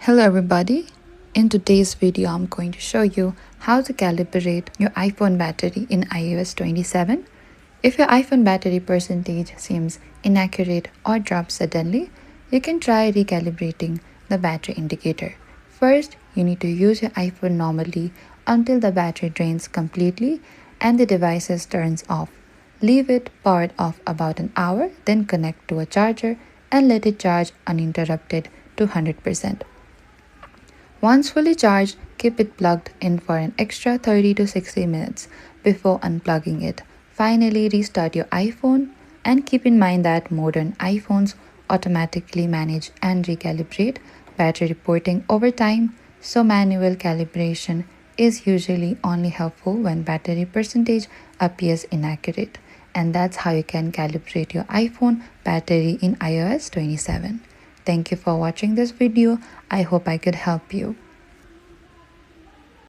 Hello everybody, in today's video I'm going to show you how to calibrate your iPhone battery in iOS 27. If your iPhone battery percentage seems inaccurate or drops suddenly, you can try recalibrating the battery indicator. First, you need to use your iPhone normally until the battery drains completely and the device turns off. Leave it powered off about an hour, then connect to a charger and let it charge uninterrupted to 100%. Once fully charged, keep it plugged in for an extra 30 to 60 minutes before unplugging it. Finally, restart your iPhone and keep in mind that modern iPhones automatically manage and recalibrate battery reporting over time, so manual calibration is usually only helpful when battery percentage appears inaccurate. And that's how you can calibrate your iPhone battery in iOS 27. Thank you for watching this video. I hope I could help you.